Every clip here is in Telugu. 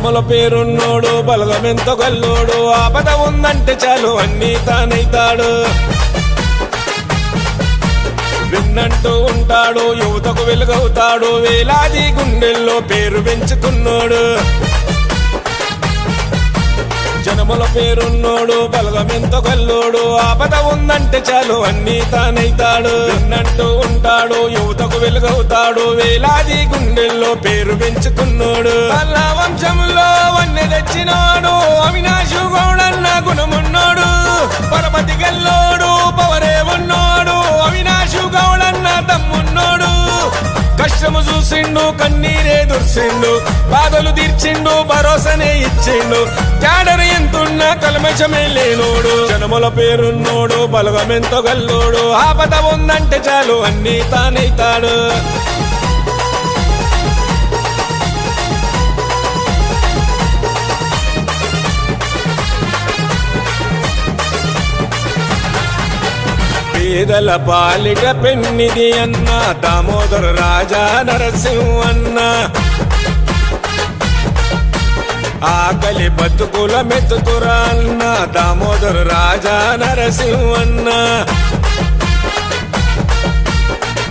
జనముల పేరున్నోడు బలగమెంతో గల్లోడు ఆపద ఉందంటే చాలు అన్నీ తానైతాడు విన్నంటూ ఉంటాడు యువతకు వెలుగవుతాడు వేలాది గుండెల్లో పేరు పెంచుకున్నాడు జనముల పేరున్నోడు బలగమెంతో గల్లోడు ఆపద ఉందంటే చాలు అన్నీ తానైతాడు విన్నంటూ ఉంటాడు యువతకు వెలుగవుతాడు వేలాది గుండెల్లో పేరు పెంచుకున్నాడు అల్లా వంశంలో వన్నె తెచ్చినాడు అవినాశు గౌడన్న గుణమున్నాడు పరపతి గల్లోడు పవరే ఉన్నాడు అవినాశు గౌడన్న తమ్మున్నాడు కష్టము చూసిండు కన్నీరే దుర్సిండు బాధలు తీర్చిండు భరోసానే ఇచ్చిండు క్యాడర్ ఎంతున్నా కల్మషమే లేనోడు జనముల పేరున్నోడు బలగమెంతో గల్లోడు ఆపద ఉందంటే చాలు అన్నీ తానైతాడు పేదల పాలిట పెన్నిది అన్న దామోదర రాజా నరసింహన్న ఆకలి బతుకుల మెతుకురా అన్న దామోదర రాజా నరసింహన్న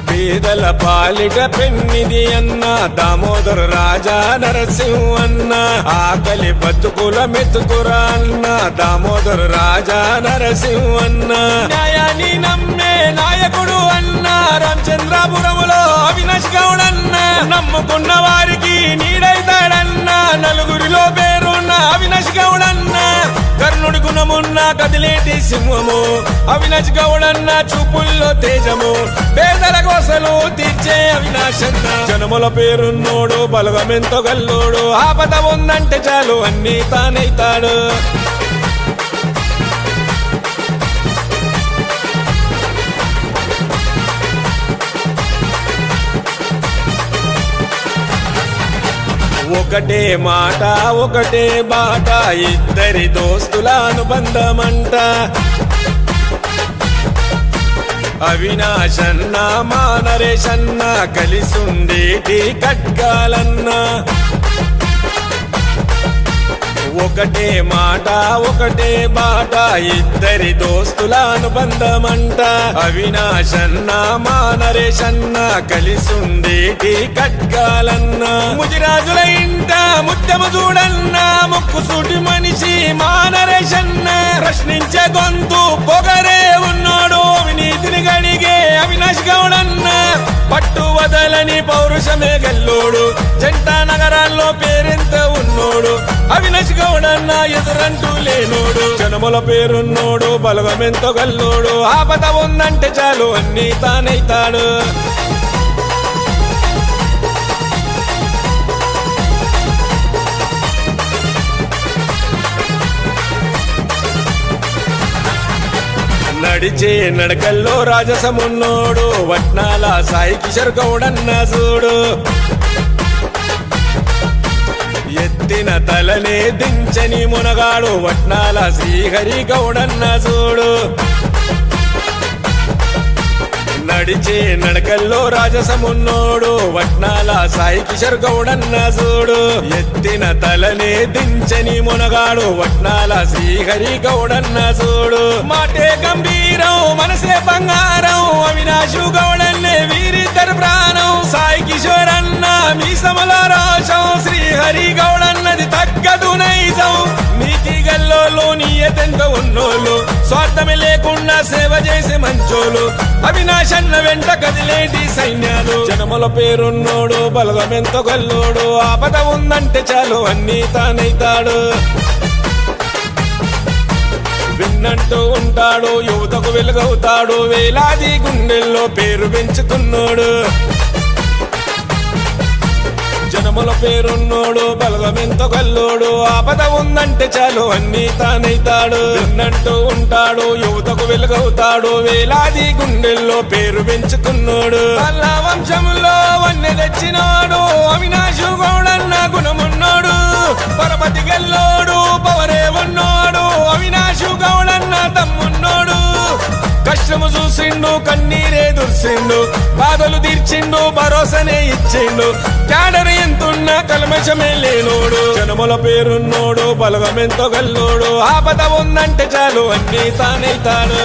పేదల పాలిట పెన్నిది అన్న దామోదర రాజా నరసింహన్న ఆకలి బతుకుల మెతుకురా అన్న దామోదర రాజా నరసింహన్న న్యాయాన్ని నమ్మే నాయకుడు అన్న రామచంద్రాపురములో అవినాష్ గౌడన్న నమ్ముకున్న వారికి నీడైతాడన్న నలుగురిలో పేరున్న అవినాష్ గౌడన్న కర్ణుడి గుణమున్న కదిలేటి సింహము అవినాష్ గౌడన్న చూపుల్లో తేజము పేదల కోసలు తీర్చే అవినాశన్న జనముల పేరున్నోడు బలగమెంతో గల్లోడు ఆపద ఉందంటే చాలు అన్నీ తానైతాడు ఒకటే మాట ఒకటే బాట ఇద్దరి దోస్తుల అనుబంధమంట అవినాశన్న మా నరేశన్న కలిసుండేటి కట్కాలన్న ఒకటే మాట ఒకటే బాట ఇద్దరి దోస్తుల అనుబంధమంట అవినాశన్న మా నరేశన్న కలిసుండేటి కట్కాలన్న ముజిరాజుల ఇంట ముత్యము చూడన్న ముక్కు సూటి మనిషి మా నరేశన్న ప్రశ్నించే గొంతు పొగరే ఉన్నాడు అవినీతిని గడిగే అవినాష్ గౌడన్న పట్టు వదలని పౌరుషమే గల్లోడు జంట నగరాల్లో పేరెంత ఉన్నోడు అవినాష్ గౌడన్న ఎదురంటూ లేనోడు జనముల పేరున్నోడు బలగమెంతో గల్లోడు ఆపద ఉందంటే చాలు అన్నీ తానైతాడు నడిచే నడకల్లో రాజసమున్నోడు వట్నాల సాయి కిషోర్ గౌడన్న చూడు ఎత్తిన తలనే దించని మునగాడు వట్నాల శ్రీహరి గౌడన్న చూడు నడిచే నడకల్లో రాజసమున్నోడు వట్నాల సాయి కిషోర్ గౌడన్న చూడు ఎత్తిన తలనే దించని మునగాడు వట్నాల శ్రీహరి గౌడన్న చూడు మాటే గంభీరం మనసే బంగారం అవినాశు గౌడన్నే వీరిద్దరు ప్రాణం సాయి కిషోర్ అన్న మీసముల రోషం శ్రీహరి గౌడన్నది తగ్గదు నైజం నీతి గల్లోలు నీయతెంత ఉన్నోళ్ళు స్వార్థమే లేకుండా సేవ చేసే మంచోలు అవినాశన్న వెంట కదిలేటి సైన్యాలు జనముల పేరున్నోడు బలగమెంతో గల్లోడు ఆపద ఉందంటే చాలు అన్నీ తానైతాడు విన్నంటూ ఉంటాడు యువతకు వెలుగవుతాడు వేలాది గుండెల్లో పేరు పెంచుకున్నాడు జనముల పేరున్నోడు బలగమెంతో గల్లోడు ఆపద ఉందంటే చాలు అన్నీ తానైతాడు విన్నంటూ ఉంటాడు యువతకు వెలుగవుతాడు వేలాది గుండెల్లో పేరు పెంచుకున్నాడు అల్లా వంశంలో వన్నె తెచ్చినాడు అవినాశు గౌడన్న గుణమున్నాడు పరపతి గల్లోడు పవరే ఉన్నాడు అవినాశు గౌడన్న తమ్మున్నాడు కష్టము చూసి చూసిండు కన్నీరే దుర్సిండు బాధలు తీర్చిండు భరోసనే ఇచ్చిండు క్యాడర్ ఎంతున్నా కల్మషమే లేనోడు జనముల పేరున్నోడు బలగమెంతో గల్లోడు ఆపద ఉందంటే చాలు అన్నీ తానైతాడు